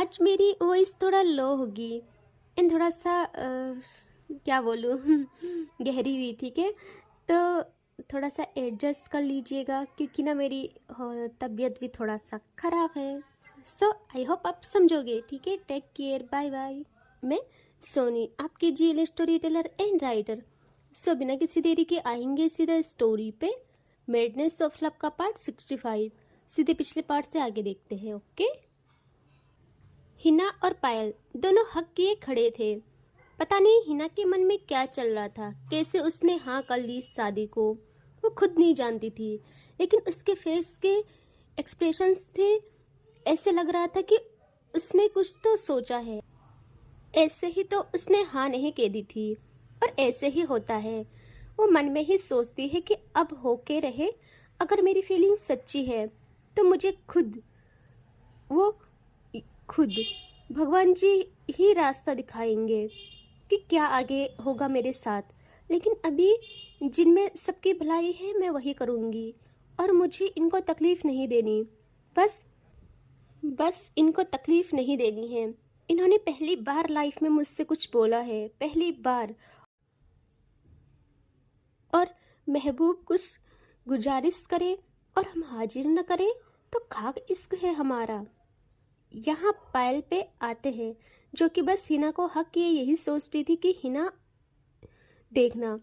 आज मेरी वॉइस थोड़ा लो होगी एंड थोड़ा सा क्या बोलूँ गहरी हुई, ठीक है। तो थोड़ा सा एडजस्ट कर लीजिएगा क्योंकि ना मेरी तबीयत भी थोड़ा सा ख़राब है। सो आई होप आप समझोगे, ठीक है। Take care, bye bye. मैं सोनी, आपकी जीएल story teller and writer. So बिना किसी देरी के आएंगे सीधा स्टोरी पे। मेडनेस ऑफ लव का पार्ट 65। सीधे पिछले पार्ट से आगे देखते हैं, ओके। हिना और पायल दोनों हक किए खड़े थे। पता नहीं हिना के मन में क्या चल रहा था, कैसे उसने हाँ कर ली शादी को, वो खुद नहीं जानती थी। लेकिन उसके फेस के एक्सप्रेशंस थे, ऐसे लग रहा था कि उसने कुछ तो सोचा है। ऐसे ही तो उसने हाँ नहीं कह दी थी, और ऐसे ही होता है। वो मन में ही सोचती है कि अब होके रहे, अगर मेरी फीलिंग सच्ची है तो मुझे वो खुद भगवान जी ही रास्ता दिखाएंगे कि क्या आगे होगा मेरे साथ। लेकिन अभी जिनमें सबकी भलाई है मैं वही करूँगी, और मुझे इनको तकलीफ़ नहीं देनी। बस इनको तकलीफ़ नहीं देनी है। इन्होंने पहली बार लाइफ में मुझसे कुछ बोला है, पहली बार। और महबूब कुछ गुजारिश करे और हम हाजिर न करें तो खाक इश्क है हमारा। यहाँ पायल पे आते हैं, जो कि बस हिना को हक ये यही सोचती थी कि हिना देखना,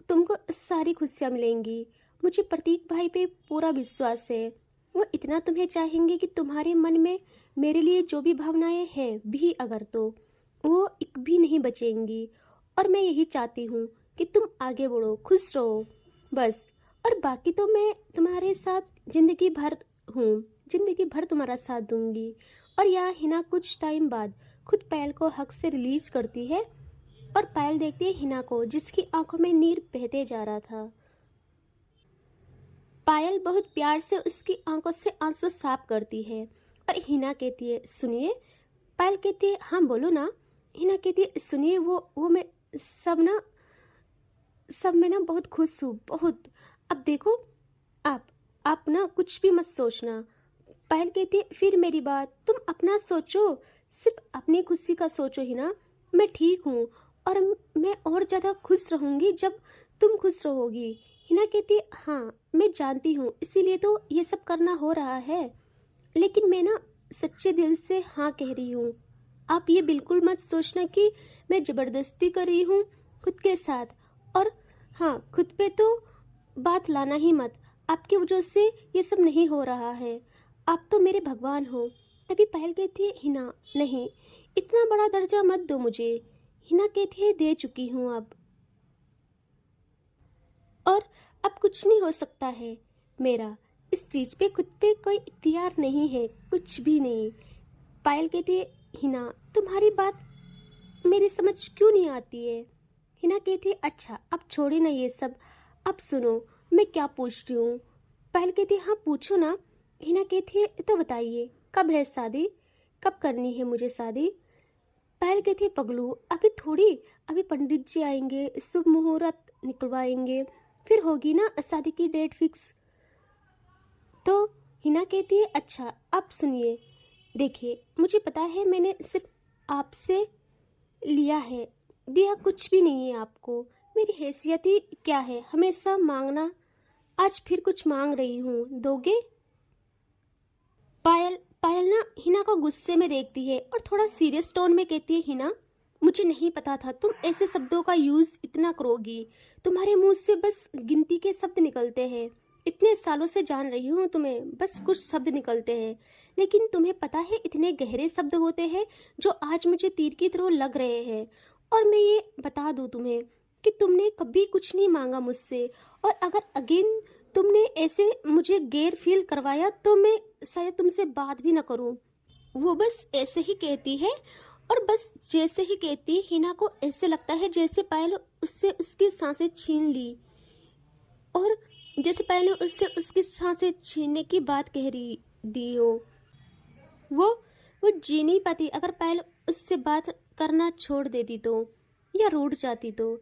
तुमको सारी खुशियाँ मिलेंगी। मुझे प्रतीक भाई पे पूरा विश्वास है। वो इतना तुम्हें चाहेंगे कि तुम्हारे मन में मेरे लिए जो भी भावनाएं हैं भी अगर तो वो एक भी नहीं बचेंगी। और मैं यही चाहती हूँ कि तुम आगे बढ़ो, खुश रहो बस। और बाकी तो मैं तुम्हारे साथ जिंदगी भर हूँ, जिंदगी भर तुम्हारा साथ दूंगी। और यहाँ हिना कुछ टाइम बाद खुद पायल को हक से रिलीज करती है, और पायल देखती है हिना को, जिसकी आंखों में नीर बहते जा रहा था। पायल बहुत प्यार से उसकी आंखों से आंसू साफ करती है, और हिना कहती है सुनिए। पायल कहती है हाँ बोलो ना। हिना कहती है सुनिए, वो मैं सब में ना बहुत खुश हूँ, बहुत। अब देखो, आप ना कुछ भी मत सोचना। पायल कहती है फिर मेरी बात तुम अपना सोचो, सिर्फ अपनी खुशी का सोचो हिना। मैं ठीक हूँ, और मैं और ज़्यादा खुश रहूँगी जब तुम खुश रहोगी। हिना कहती है हाँ मैं जानती हूँ, इसीलिए तो ये सब करना हो रहा है। लेकिन मैं ना सच्चे दिल से हाँ कह रही हूँ। आप ये बिल्कुल मत सोचना कि मैं ज़बरदस्ती कर रही हूँ खुद के साथ। और हाँ, खुद पे तो बात लाना ही मत। आपकी वजह से ये सब नहीं हो रहा है। आप तो मेरे भगवान हो। तभी पायल कहती है हिना नहीं, इतना बड़ा दर्जा मत दो मुझे। हिना कहती है दे चुकी हूँ अब, और अब कुछ नहीं हो सकता है मेरा। इस चीज़ पे खुद पे कोई इख्तियार नहीं है, कुछ भी नहीं। पायल कहती है हिना तुम्हारी बात मेरी समझ क्यों नहीं आती है। हिना कहती है अच्छा अब छोड़े ना ये सब, अब सुनो मैं क्या पूछती हूँ। पायल कहती है हाँ पूछो ना। हिना कहती है तो बताइए कब है शादी, कब करनी है मुझे शादी। पायल कहती है पगलू अभी थोड़ी, अभी पंडित जी आएंगे, शुभ मुहूर्त निकलवाएंगे, फिर होगी ना शादी की डेट फिक्स। तो हिना कहती है अच्छा अब सुनिए, देखिए मुझे पता है मैंने सिर्फ आपसे लिया है, दिया कुछ भी नहीं है आपको। मेरी हैसियत ही क्या है हमेशा मांगना, आज फिर कुछ मांग रही हूँ, दोगे। पायल पायल ना हिना को गुस्से में देखती है और थोड़ा सीरियस टोन में कहती है हिना मुझे नहीं पता था तुम ऐसे शब्दों का यूज़ इतना करोगी। तुम्हारे मुंह से बस गिनती के शब्द निकलते हैं। इतने सालों से जान रही हूँ तुम्हें, बस कुछ शब्द निकलते हैं, लेकिन तुम्हें पता है इतने गहरे शब्द होते हैं जो आज मुझे तीर की तरह लग रहे हैं। और मैं ये बता दूँ तुम्हें कि तुमने कभी कुछ नहीं मांगा मुझसे, और अगर अगेन तुमने ऐसे मुझे गैर फील करवाया तो मैं शायद तुमसे बात भी ना करूं। वो बस ऐसे ही कहती है, और बस जैसे ही कहती हिना को ऐसे लगता है जैसे पायल उससे उसकी सांसें छीन ली, और जैसे पायल ने उससे उसकी सांसें छीनने की बात कह रही दी हो। वो वो जी नहीं पाती। अगर पायल उससे बात करना छोड़ देती तो, या रूठ जाती तो,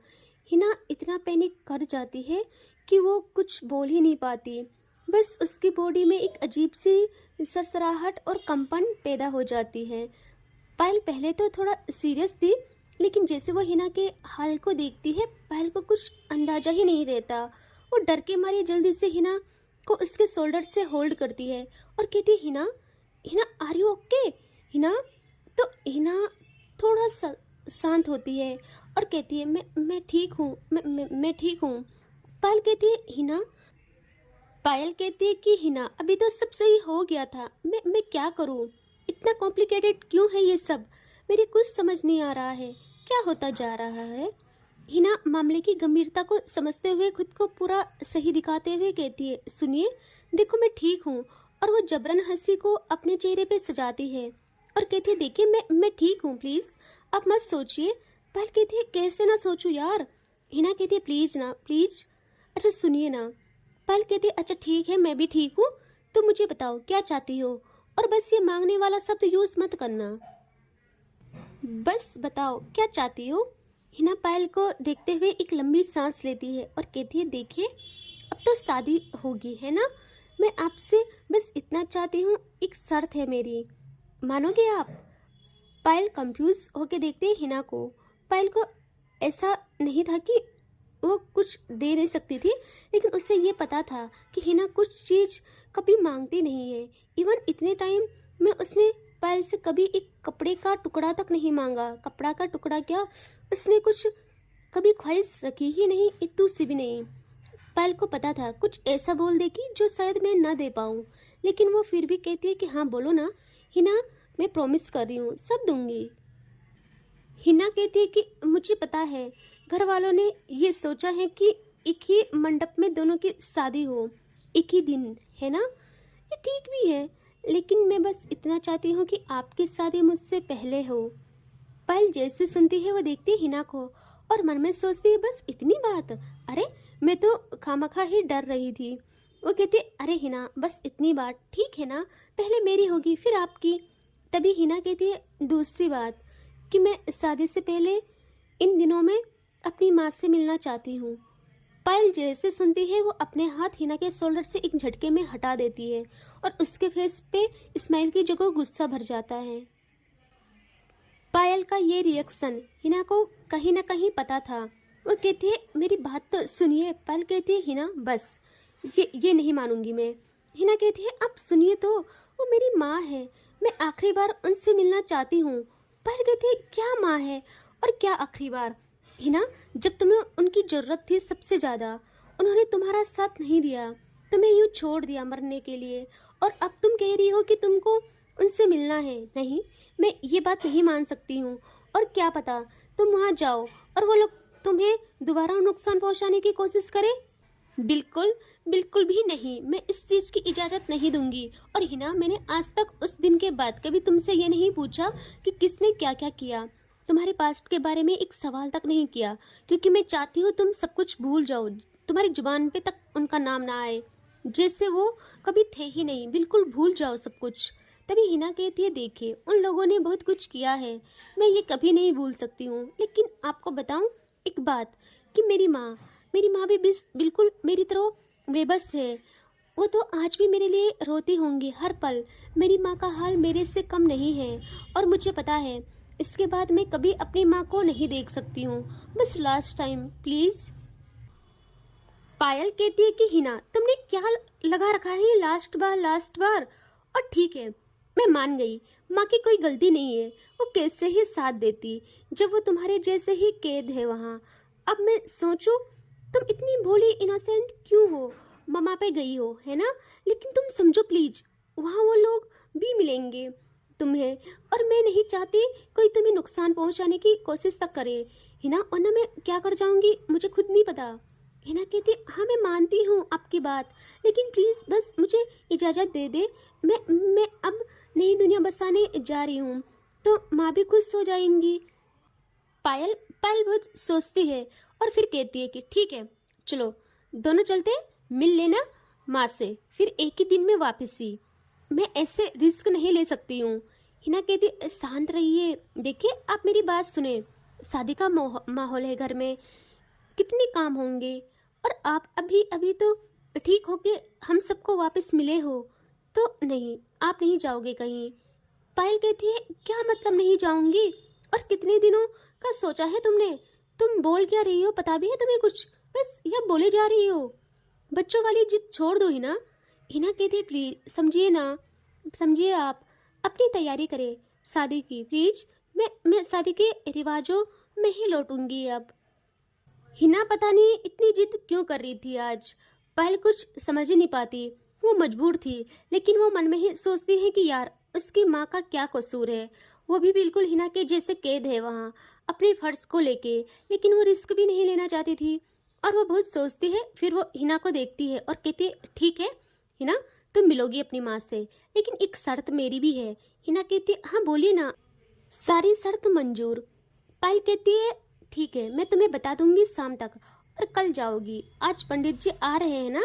हिना इतना पैनिक कर जाती है कि वो कुछ बोल ही नहीं पाती। बस उसकी बॉडी में एक अजीब सी सरसराहट और कंपन पैदा हो जाती है। पायल पहले तो थोड़ा सीरियस थी, लेकिन जैसे वो हिना के हाल को देखती है, पायल को कुछ अंदाजा ही नहीं रहता। वो डर के मारे जल्दी से हिना को उसके शोल्डर से होल्ड करती है और कहती है, Hina, Hina are you okay? Hina. तो हिना थोड़ा शांत होती है और कहती है, मैं ठीक हूँ, मैं ठीक हूँ। पायल कहती है, हिना। पायल कहती है कि हिना, अभी तो सब सही हो गया था, मैं क्या करूँ? इतना कॉम्प्लिकेटेड क्यों है ये सब? मेरे कुछ समझ नहीं आ रहा है, क्या होता जा रहा है? हिना मामले की गंभीरता को समझते हुए खुद को पूरा सही दिखाते हुए कहती है, सुनिए, देखो मैं ठीक हूँ। और वो जबरन हंसी को अपने चेहरे पे सजाती है और कहती है, देखिए मैं ठीक हूँ, प्लीज़ आप मत सोचिए। पायल कहती है, कैसे ना सोचूं यार? हिना कहती है, प्लीज़ ना, प्लीज़, अच्छा सुनिए ना। पायल कहती है, अच्छा ठीक है, मैं भी ठीक हूँ, तो मुझे बताओ क्या चाहती हो, और बस ये मांगने वाला शब्द यूज़ मत करना, बस बताओ क्या चाहती हो। हिना पायल को देखते हुए एक लंबी सांस लेती है और कहती है, देखिए अब तो शादी होगी है ना, मैं आपसे बस इतना चाहती हूँ, एक शर्त है मेरी, मानोगे आप? पायल कंफ्यूज होके देखते है हिना को। पायल को ऐसा नहीं था कि वो कुछ दे नहीं सकती थी, लेकिन उसे ये पता था कि हिना कुछ चीज़ कभी मांगती नहीं है। इवन इतने टाइम में उसने पायल से कभी एक कपड़े का टुकड़ा तक नहीं मांगा। कपड़ा का टुकड़ा क्या, उसने कुछ कभी ख्वाहिश रखी ही नहीं, इतू सी भी नहीं। पायल को पता था कुछ ऐसा बोल देगी जो शायद मैं न दे पाऊँ, लेकिन वो फिर भी कहती है कि हाँ बोलो ना हिना, मैं प्रॉमिस कर रही हूँ, सब दूंगी। हिना कहती है कि मुझे पता है घर वालों ने ये सोचा है कि एक ही मंडप में दोनों की शादी हो, एक ही दिन, है ना? ये ठीक भी है, लेकिन मैं बस इतना चाहती हूँ कि आपकी शादी मुझसे पहले हो। पायल जैसे सुनती है वो देखती है हिना को और मन में सोचती है, बस इतनी बात, अरे मैं तो खामखा ही डर रही थी। वो कहती है, अरे हिना बस इतनी बात, ठीक है ना, पहले मेरी होगी फिर आपकी। तभी हिना कहती है दूसरी बात, कि मैं शादी से पहले इन दिनों में अपनी माँ से मिलना चाहती हूँ। पायल जैसे सुनती है वो अपने हाथ हिना के शोल्डर से एक झटके में हटा देती है और उसके फेस पे स्माइल की जगह गुस्सा भर जाता है। पायल का ये रिएक्शन हिना को कहीं ना कहीं पता था। वो कहती है, मेरी बात तो सुनिए। पायल कहती है, हिना बस, ये नहीं मानूंगी मैं। हिना कहती है, अब सुनिए तो, वो मेरी माँ है, मैं आखिरी बार उनसे मिलना चाहती हूँ। पायल कहती है, क्या माँ है और क्या आखिरी बार? हिना, जब तुम्हें उनकी ज़रूरत थी सबसे ज़्यादा, उन्होंने तुम्हारा साथ नहीं दिया, तुम्हें यूँ छोड़ दिया मरने के लिए, और अब तुम कह रही हो कि तुमको उनसे मिलना है। नहीं, मैं ये बात नहीं मान सकती हूँ। और क्या पता तुम वहाँ जाओ और वो लोग तुम्हें दोबारा नुकसान पहुँचाने की कोशिश करें। बिल्कुल, बिल्कुल भी नहीं, मैं इस चीज़ की इजाज़त नहीं दूंगी। और हिना, मैंने आज तक उस दिन के बाद कभी तुमसे ये नहीं पूछा कि किसने क्या क्या किया, तुम्हारे पास्ट के बारे में एक सवाल तक नहीं किया, क्योंकि मैं चाहती हूँ तुम सब कुछ भूल जाओ, तुम्हारी जुबान पे तक उनका नाम ना आए, जैसे वो कभी थे ही नहीं, बिल्कुल भूल जाओ सब कुछ। तभी हिना कहती है, देखिए उन लोगों ने बहुत कुछ किया है, मैं ये कभी नहीं भूल सकती हूँ, लेकिन आपको बताऊँ एक बात, कि मेरी माँ भी बिल्कुल मेरी तरह बेबस है। वो तो आज भी मेरे लिए रोती होंगी हर पल। मेरी माँ का हाल मेरे से कम नहीं है, और मुझे पता है इसके बाद मैं कभी अपनी माँ को नहीं देख सकती हूँ। बस लास्ट टाइम प्लीज़। पायल कहती है कि हिना, तुमने क्या लगा रखा है ये लास्ट बार लास्ट बार? और ठीक है, मैं मान गई, माँ की कोई गलती नहीं है, वो कैसे ही साथ देती जब वो तुम्हारे जैसे ही कैद है वहाँ। अब मैं सोचूं, तुम इतनी भोली इनोसेंट क्यों हो? ममा पे गई हो है ना, लेकिन तुम समझो प्लीज, वहाँ वो लोग भी मिलेंगे तुम्हें, और मैं नहीं चाहती कोई तुम्हें नुकसान पहुँचाने की कोशिश तक करे हिना, वरना मैं क्या कर जाऊँगी मुझे खुद नहीं पता। हिना कहती, हाँ मैं मानती हूँ आपकी बात, लेकिन प्लीज़ बस मुझे इजाज़त दे दे, मैं अब नई दुनिया बसाने जा रही हूँ, तो माँ भी खुश हो जाएंगी। पायल पायल बहुत सोचती है और फिर कहती है कि ठीक है, चलो दोनों चलते, मिल लेना माँ से, फिर एक ही दिन में वापसी। मैं ऐसे रिस्क नहीं ले सकती हूँ। हिना कहती, शांत रहिए, देखिए आप मेरी बात सुने, शादी का माहौल है घर में, कितने काम होंगे, और आप अभी अभी तो ठीक हो के हम सबको वापस मिले हो। तो नहीं, आप नहीं जाओगे कहीं। पायल कहती है क्या मतलब नहीं जाऊंगी, और कितने दिनों का सोचा है तुमने? तुम बोल क्या रही हो, पता भी है तुम्हें कुछ? बस यह बोले जा रही हो। बच्चों वाली जिद छोड़ दो हिना। हिना कहती है प्लीज समझिए ना, समझिए आप, अपनी तैयारी करें शादी की प्लीज। मैं शादी के रिवाजों में ही लौटूंगी अब। हिना पता नहीं इतनी जिद क्यों कर रही थी आज। पहल कुछ समझ ही नहीं पाती, वो मजबूर थी, लेकिन वो मन में ही सोचती है कि यार उसकी माँ का क्या कसूर है। वो भी बिल्कुल हिना के जैसे कैद है वहाँ अपने फर्ज को लेके, लेकिन वो रिस्क भी नहीं लेना चाहती थी। और वो बहुत सोचती है, फिर वो हिना को देखती है और कहती है ठीक है हिना, तुम मिलोगी अपनी माँ से, लेकिन एक शर्त मेरी भी है। हिना कहती है हाँ बोलिए ना। सारी शर्त मंजूर। पायल कहती है ठीक है, मैं तुम्हें बता दूंगी शाम तक, और कल जाओगी। आज पंडित जी आ रहे हैं ना,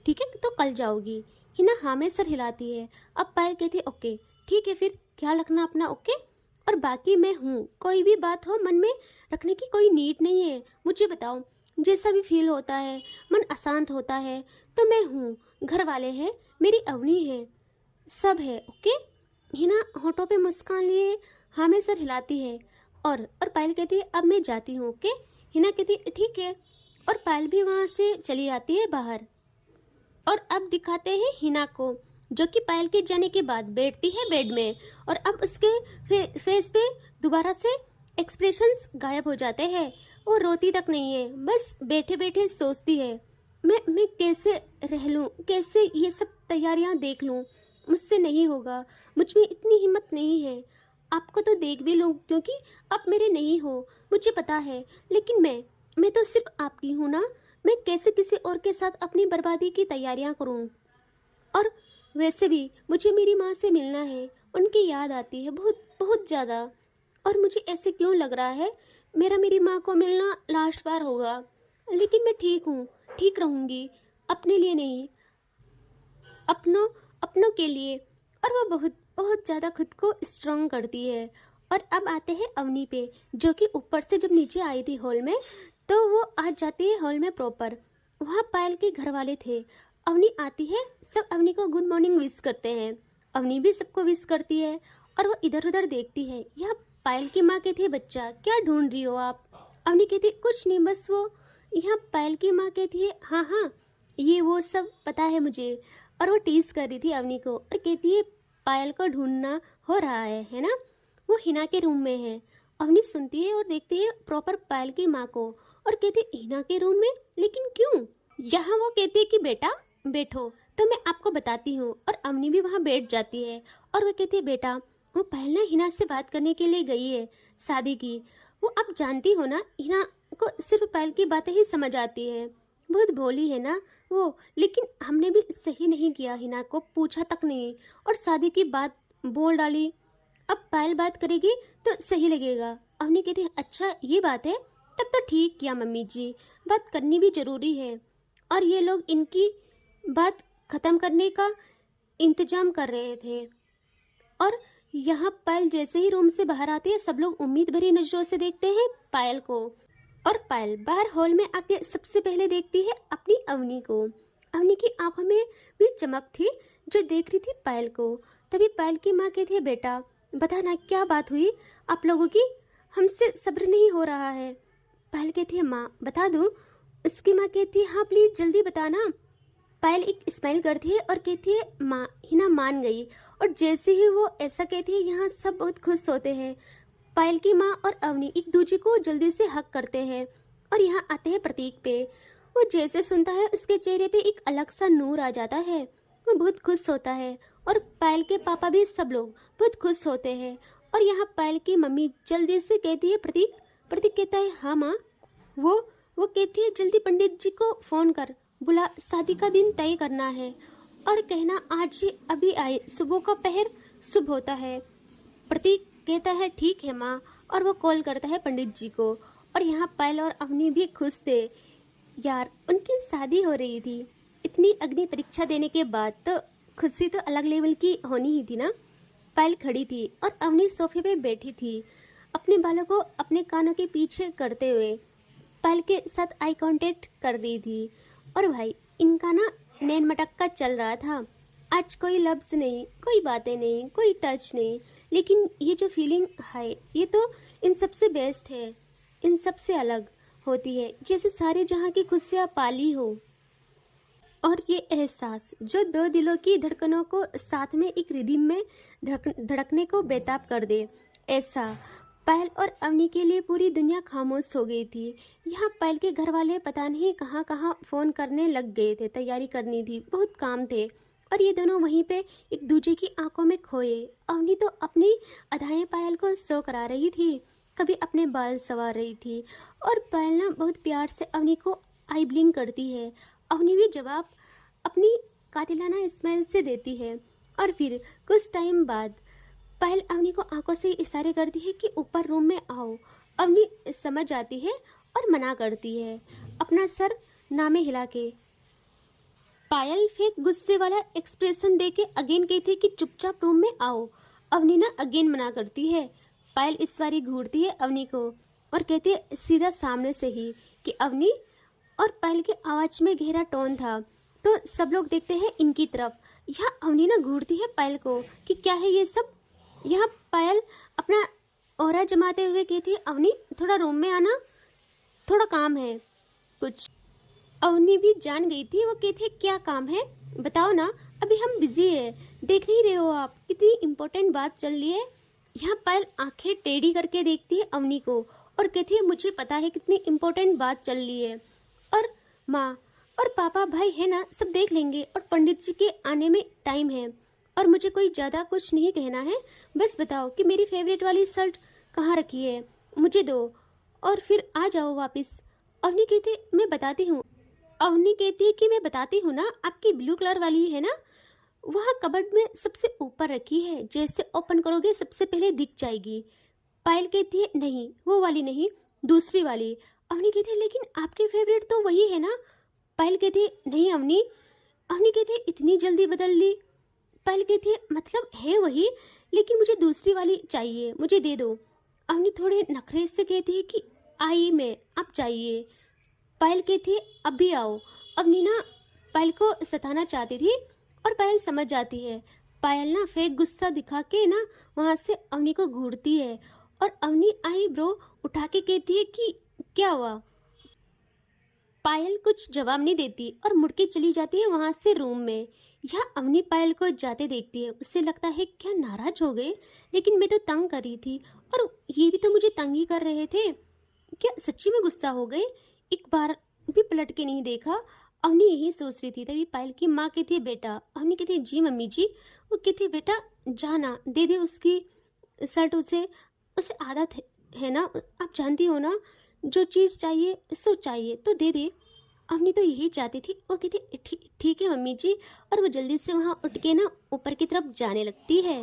ठीक है तो कल जाओगी। हिना हाँ में सर हिलाती है। अब पायल कहती है ओके ठीक है, फिर ख्याल रखना अपना, ओके। और बाकी मैं हूँ, कोई भी बात हो मन में रखने की कोई नीड नहीं है, मुझे बताओ। जैसा भी फील होता है, मन अशांत होता है, तो मैं हूँ, घर वाले हैं, मेरी अवनी है, सब है, ओके। हिना होठों पे मुस्कान लिए हाँ में सर हिलाती है। और पायल कहती है अब मैं जाती हूँ, ओके। हिना कहती है ठीक है, और पायल भी वहाँ से चली आती है बाहर। और अब दिखाते हैं हिना को, जो कि पायल के जाने के बाद बैठती है बेड में, और अब उसके फेस पे दोबारा से एक्सप्रेशंस गायब हो जाते हैं। वो रोती तक नहीं है, बस बैठे बैठे सोचती है मैं कैसे रह लूँ, कैसे ये सब तैयारियां देख लूँ। मुझसे नहीं होगा, मुझ में इतनी हिम्मत नहीं है। आपको तो देख भी लूँ क्योंकि आप मेरे नहीं हो, मुझे पता है, लेकिन मैं तो सिर्फ आपकी हूँ ना। मैं कैसे किसी और के साथ अपनी बर्बादी की तैयारियां करूं? और वैसे भी मुझे मेरी माँ से मिलना है, उनकी याद आती है बहुत बहुत ज़्यादा। और मुझे ऐसे क्यों लग रहा है मेरा मेरी माँ को मिलना लास्ट बार होगा। लेकिन मैं ठीक हूँ, ठीक रहूँगी, अपने लिए नहीं, अपनों अपनों के लिए। और वो बहुत बहुत ज़्यादा खुद को स्ट्रांग करती है। और अब आते हैं अवनी पे, जो कि ऊपर से जब नीचे आई थी हॉल में, तो वो आज जाती है हॉल में प्रॉपर। वहाँ पायल के घर वाले थे। अवनी आती है, सब अवनी को गुड मॉर्निंग विश करते हैं, अवनी भी सबको विश करती है। और वो इधर उधर देखती है, यह पायल की माँ कहती है बच्चा क्या ढूंढ रही हो आप? अवनी कहती है कुछ नहीं, बस वो। यहाँ पायल की माँ कहती है हाँ हाँ ये वो सब पता है मुझे। और वो टीज कर रही थी अवनी को, और कहती है पायल को ढूंढना हो रहा है ना? वो हिना के रूम में है। अवनी सुनती है और देखती है प्रॉपर पायल की माँ को, और कहती है हिना के रूम में, लेकिन क्यों? यहाँ वो कहती है कि बेटा बैठो, तो मैं आपको बताती हूँ। और अवनी भी वहाँ बैठ जाती है, और वो कहती है बेटा वो पहले हिना से बात करने के लिए गई है शादी की। वो आप जानती हो ना, हिना को सिर्फ पायल की बातें ही समझ आती है, बहुत भोली है ना वो। लेकिन हमने भी सही नहीं किया, हिना को पूछा तक नहीं, और शादी की बात बोल डाली। अब पायल बात करेगी तो सही लगेगा। अवनी कहती है अच्छा ये बात है, तब तो ठीक किया मम्मी जी, बात करनी भी जरूरी है। और ये लोग इनकी बात खत्म करने का इंतजाम कर रहे थे। और यहाँ पायल जैसे ही रूम से बाहर आती है, सब लोग उम्मीद भरी नजरों से देखते हैं पायल को। और पायल बाहर हॉल में आके सबसे पहले देखती है अपनी अवनी को। अवनी की आंखों में भी चमक थी, जो देख रही थी पायल को। तभी पायल की माँ कहती है बेटा बता ना क्या बात हुई आप लोगों की, हमसे सब्र नहीं हो रहा है। पायल कहती है माँ बता दूँ? उसकी माँ कहती है हाँ प्लीज जल्दी बताना। पायल एक स्माइल करती है और कहती है माँ। हिना मान गई, और जैसे ही वो ऐसा कहती है यहाँ सब बहुत खुश होते हैं। पायल की माँ और अवनी एक दूसरे को जल्दी से हक करते हैं। और यहाँ आते हैं प्रतीक पे। वो जैसे सुनता है उसके चेहरे पे एक अलग सा नूर आ जाता है, वो बहुत खुश होता है। और पायल के पापा भी सब लोग बहुत खुश होते हैं। और यहाँ पायल की मम्मी जल्दी से कहती है प्रतीक। प्रतीक कहता है हाँ माँ। वो कहती है जल्दी पंडित जी को फ़ोन कर, बुला, शादी का दिन तय करना है, और कहना आज ही अभी आए, सुबह का पहर शुभ होता है। प्रतीक कहता है ठीक है माँ, और वो कॉल करता है पंडित जी को। और यहाँ पायल और अवनी भी खुश थे, यार उनकी शादी हो रही थी। इतनी अग्नि परीक्षा देने के बाद तो खुशी तो अलग लेवल की होनी ही थी ना। पायल खड़ी थी और अवनी सोफे पे बैठी थी, अपने बालों को अपने कानों के पीछे करते हुए पायल के साथ आई कांटेक्ट कर रही थी। और भाई इनका ना नैन मटक्का चल रहा था। आज कोई लफ्ज़ नहीं, कोई बातें नहीं, कोई टच नहीं, लेकिन ये जो फीलिंग है ये तो इन सबसे बेस्ट है, इन सबसे अलग होती है, जैसे सारे जहाँ की खुशियाँ पाली हो। और ये एहसास जो दो दिलों की धड़कनों को साथ में एक रिदम में धड़कने को बेताब कर दे, ऐसा पायल और अवनी के लिए पूरी दुनिया खामोश हो गई थी। यहाँ पायल के घर वाले पता नहीं कहाँ कहाँ फ़ोन करने लग गए थे, तैयारी करनी थी, बहुत काम थे, और ये दोनों वहीं पे एक दूसरे की आंखों में खोए। अवनी तो अपनी अदाएं पायल को शो करा रही थी, कभी अपने बाल संवार रही थी, और पायल ना बहुत प्यार से अवनी को आई ब्लिंक करती है। अवनी भी जवाब अपनी कातिलाना स्माइल से देती है। और फिर कुछ टाइम बाद पायल अवनी को आंखों से इशारे करती है कि ऊपर रूम में आओ। अवनी समझ जाती है और मना करती है, अपना सर ना में हिला के। पायल फेक गुस्से वाला एक्सप्रेशन दे के अगेन कहती है कि चुपचाप रूम में आओ। अवनी ना अगेन मना करती है। पायल इस बारी घूरती है अवनी को और कहती है सीधा सामने से ही कि अवनी। और पायल की आवाज़ में गहरा टोन था, तो सब लोग देखते हैं इनकी तरफ। यहाँ अवनी ना घूरती है पायल को कि क्या है ये सब। यहाँ पायल अपना ऑरा जमाते हुए कहती है अवनी थोड़ा रूम में आना, थोड़ा काम है कुछ। अवनी भी जान गई थी, वो कहती है क्या काम है बताओ ना, अभी हम बिजी है, देख नहीं रहे हो आप कितनी इम्पोर्टेंट बात चल रही है। यहाँ पायल आंखें टेढ़ी करके देखती है अवनी को और कहती है मुझे पता है कितनी इम्पोर्टेंट बात चल रही है, और माँ और पापा भाई है ना सब देख लेंगे, और पंडित जी के आने में टाइम है, और मुझे कोई ज़्यादा कुछ नहीं कहना है, बस बताओ कि मेरी फेवरेट वाली शर्ट कहाँ रखी है, मुझे दो और फिर आ जाओ वापस। अवनी कहती मैं बताती हूँ। अवनी कहती है कि मैं बताती हूँ ना, आपकी ब्लू कलर वाली है ना, वहाँ कबर्ड में सबसे ऊपर रखी है, जैसे ओपन करोगे सबसे पहले दिख जाएगी। पायल कहती है नहीं वो वाली नहीं, दूसरी वाली। अवनी कहती है लेकिन आपकी फेवरेट तो वही है ना। पायल कहती है नहीं अवनी। अवनी कहती है इतनी जल्दी बदल ली। पायल कहती है मतलब है वही, लेकिन मुझे दूसरी वाली चाहिए, मुझे दे दो। अवनी थोड़े नखरे से कहती है कि आई मैं, आप चाहिए। पायल कहती है अभी आओ। अवनी ना पायल को सताना चाहती थी और पायल समझ जाती है। पायल ना फेक गुस्सा दिखा के ना वहाँ से अवनी को घूरती है, और अवनी आई ब्रो उठा के कहती है कि क्या हुआ। पायल कुछ जवाब नहीं देती और मुड़ के चली जाती है वहाँ से रूम में। यहाँ अवनी पायल को जाते देखती है, उससे लगता है क्या नाराज हो गए, लेकिन मैं तो तंग कर रही थी और ये भी तो मुझे तंग ही कर रहे थे, क्या सच्ची में गुस्सा हो गए। एक बार भी पलट के नहीं देखा। अवनी यही सोच रही थी, तभी पायल की माँ कहती है बेटा। अवनी कहती है जी मम्मी जी। वो कहती है बेटा जाना दे दे उसकी शर्ट, उसे उसे आदत है ना, आप जानती हो ना, जो चीज़ चाहिए सो चाहिए तो दे दे। अवनी तो यही चाहती थी। वो कहती ठीक है मम्मी जी, और वो जल्दी से वहाँ उठ के ना ऊपर की तरफ जाने लगती है,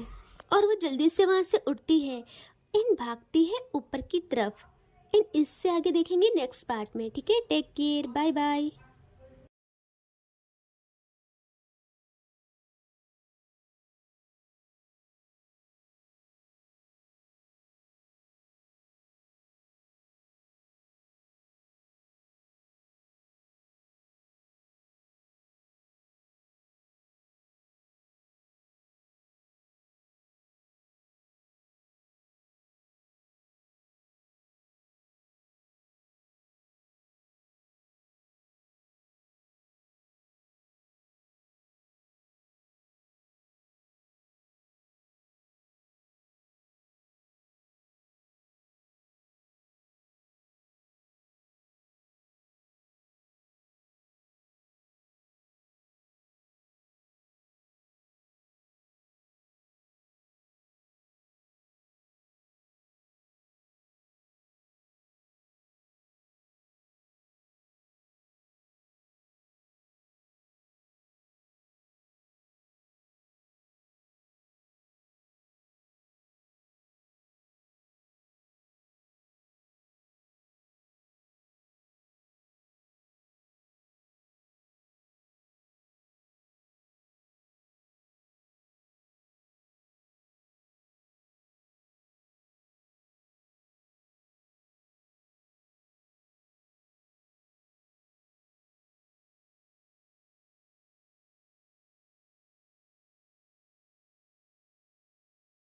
और वो जल्दी से वहाँ से उठती है एंड भागती है ऊपर की तरफ। एंड इससे आगे देखेंगे नेक्स्ट पार्ट में। ठीक है, टेक केयर, बाय बाय।